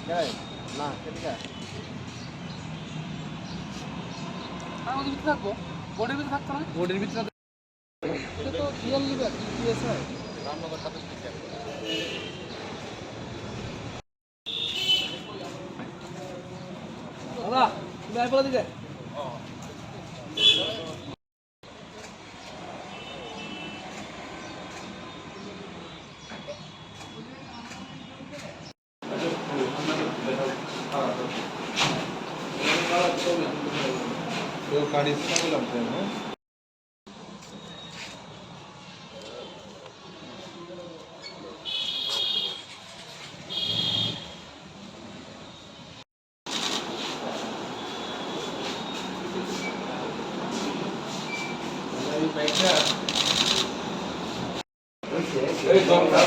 না কেটে আমাদের ভিতরে থাকবো, বোর্ডের ভিতরে থাকতো না, বোর্ডের ভিতরে এটা তো রিয়েল লিভার ইউএসআই রামনগর সাথে দাদা তুমি আইপলা দিকে তো গাড়ি চালালাম না এই বাইকটা এই দরকার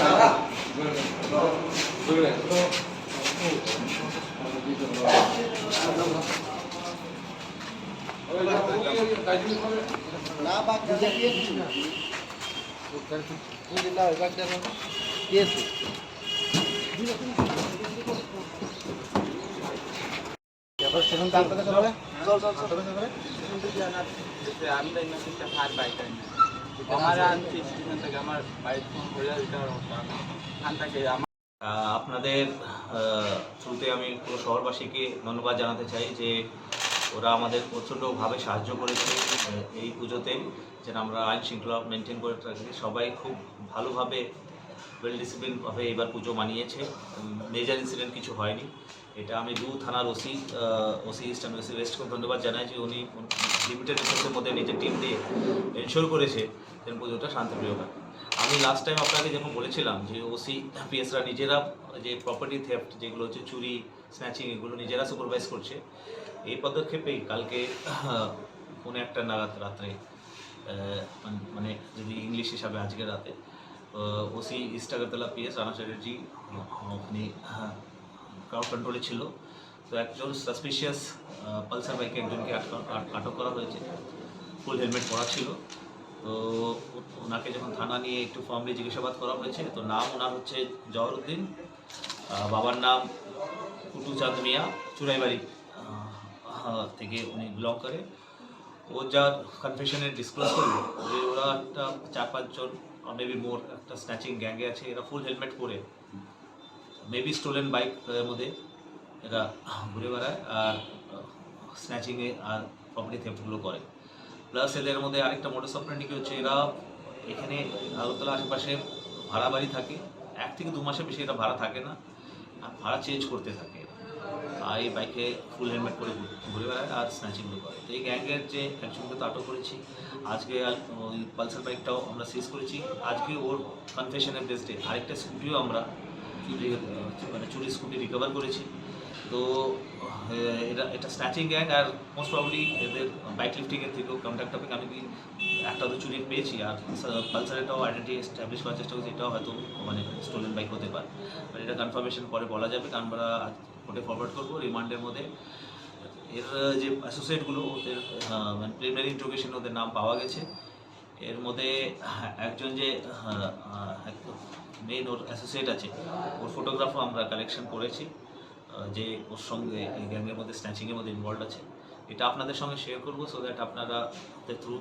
না বাদ দিয়েছি না বুঝলি না বাদ দেন দিয়েছি এবার সেখান থেকে আপনাদের করে চল চল চল করে আমি তাই না একটা হাত বাইক আমার আনছি সেখান থেকে আমার বাইক ফোন করে দিতে খান থেকে আপনাদের থ্রুতে আমি পুরো শহরবাসীকে ধন্যবাদ জানাতে চাই যে ওরা আমাদের প্রচণ্ডভাবে সাহায্য করেছে এই পুজোতে, যেন আমরা আইন শৃঙ্খলা মেনটেন করে থাকি। সবাই খুব ভালোভাবে ওয়েল ডিসিপ্লিনভাবে এবার পুজো মানিয়েছে, মেজর ইনসিডেন্ট কিছু হয়নি। এটা আমি থানার ওসি ইস্ট আমি ওসি ওয়েস্টকে ধন্যবাদ জানাই যে উনি লিমিটেড রিসোর্সের মধ্যে নিজের টিম দিয়ে এনশোর করেছে যেন পুজোটা শান্তিপ্রিয় হয়। আমি লাস্ট টাইম আপনাকে যখন বলেছিলাম যে ওসি পিএসরা নিজেরা যে প্রপার্টি থেফট যেগুলো হচ্ছে চুরি স্ন্যাচিং এগুলো নিজেরা সুপারভাইজ করছে, এই পদক্ষেপেই কালকে 1:30 নাগাদ রাত্রে মানে যদি ইংলিশ হিসাবে আজকে রাতে OC east Agartala PS Rana Chatterjee ওখানে ক্রাউড কন্ট্রোলে ছিল। তো একজন সাসপিশিয়াস পালসার বাইকে একজনকে আটক করা হয়েছে, ফুল হেলমেট পরা ছিল। তো ওনাকে যখন থানা নিয়ে একটু ফর্মলি জিজ্ঞাসাবাদ করা হয়েছে, তো নাম ওনার হচ্ছে জহরউদ্দিন, বাবার নাম কুটু চাঁদ মিয়া, চুরাইবাড়ি থেকে উনি বিলং করে। ও যার কনফেশনে ডিসক্লোজ করলো যে ওরা একটা 4-5 জন মেবি মোর একটা স্ন্যাচিং গ্যাঙ্গে আছে, এরা ফুল হেলমেট পরে মেবি স্টোলেন বাইকের মধ্যে এরা ঘুরে বেড়ায় আর স্ন্যাচিংয়ে আর প্রপার্টি থেফটগুলো করে। প্লাস এদের মধ্যে আরেকটা মোটর অপারেন্ডি কি হচ্ছে, এরা এখানে আগরতলা আশেপাশে ভাড়া বাড়ি থাকে, 1 থেকে 2 মাসের বেশি এরা ভাড়া থাকে না, আর ভাড়া চেঞ্জ করতে থাকে আর এই বাইকে ফুল হেলমেট করে ঘুরে বেড়ায় আর স্ন্যাচিংগুলো করে। তো এই গ্যাংয়ের যে একজনকে তো আটক করেছি, আজকে ওই পালসার বাইকটাও আমরা সিজ করেছি। আজকে ওর কনফেশনের বেসডে আরেকটা স্কুটিও আমরা মানে চুরি স্কুটি রিকভার করেছি। তো এটা স্ন্যাচিং গ্যাং আর মোস্ট প্রবলি এদের বাইক লিফটিংয়ের থেকেও কন্ট্যাক্ট হবে। আমি কি একটা তো চুরি পেয়েছি আর পালসারেটাও আইডেন্টি এস্টাবলিশ করার চেষ্টা করছি, এটাও হয়তো মানে স্টোলেন বাইক হতে পারে, মানে এটা কনফার্মেশন পরে বলা যাবে, কারণ আমরা কোর্টে ফরওয়ার্ড করবো। রিমান্ডের মধ্যে এর যে অ্যাসোসিয়েটগুলো ওদের মানে প্রিলিমিনারি ইন্ট্রোগেশন ওদের নাম পাওয়া গেছে। এর মধ্যে একজন যে মেইন ওর অ্যাসোসিয়েট আছে, ওর ফটোগ্রাফও আমরা কালেকশন করেছি যে ওর সঙ্গে এই গ্যাংয়ের মধ্যে স্ন্যাচিংয়ের মধ্যে ইনভলভ আছে। এটা আপনাদের সঙ্গে শেয়ার করবো সো দ্যাট আপনারা থ্রু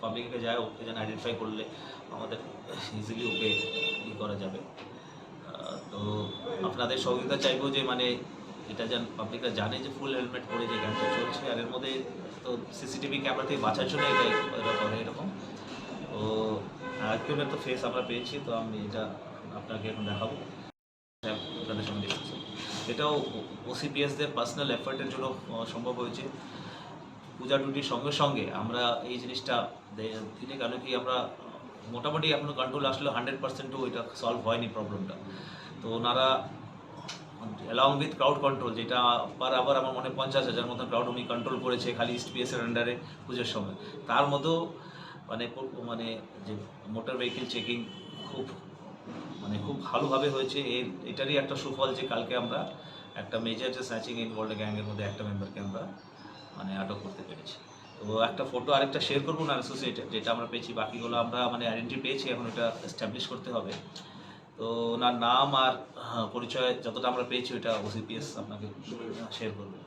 পাবলিকে যায় ওকে যেন আইডেন্টিফাই করলে আমাদের ইজিলি ওকে করা যাবে। তো আপনাদের সহযোগিতা চাইবো যে মানে এটা যেন পাবলিকরা জানে যে ফুল হেলমেট পরে যে গ্যাংটা চলছে, আর এর মধ্যে তো সিসিটিভি ক্যামেরা থেকে বাঁচার জন্য এটা করে এরকম। তো একজনের তো ফেস আমরা পেয়েছি, তো আমি এটা আপনাকে এখন দেখাবো আপনাদের সঙ্গে ডিসকাশন। এটাও ওসিপিএসদের পার্সোনাল এফার্টের জন্য সম্ভব হয়েছে। পূজা টুটির সঙ্গে সঙ্গে আমরা এই জিনিসটা দিনে, কেন কি আমরা মোটামুটি এখনও কন্ট্রোল আসলে 100%ও এটা সলভ হয়নি প্রবলেমটা। তো ওনারা অ্যালং উইথ ক্রাউড কন্ট্রোল, যেটা আবার আমার মনে 50,000 মতন ক্রাউড উনি কন্ট্রোল করেছে খালি ইস্ট পিএসের আন্ডারে পুজোর সময়। তার মধ্যেও মানে যে মোটর ভেহিকেল চেকিং খুব ভালোভাবে হয়েছে। এটারই একটা সুফল যে কালকে আমরা একটা মেজর যে স্ন্যাচিং ইনভলভ গ্যাংয়ের মধ্যে একটা মেম্বারকে আমরা মানে আটক করতে পেরেছি। তো একটা ফটো আরেকটা শেয়ার করবো না অ্যাসোসিয়েটেড, যেটা আমরা পেয়েছি, বাকিগুলো আমরা মানে আইডেন্টি পেয়েছি, এখন এটা এস্টাবলিশ করতে হবে। তো ওনার নাম আর পরিচয় যতটা আমরা পেয়েছি ওইটা ওসিপিএস আপনাকে শেয়ার করবে।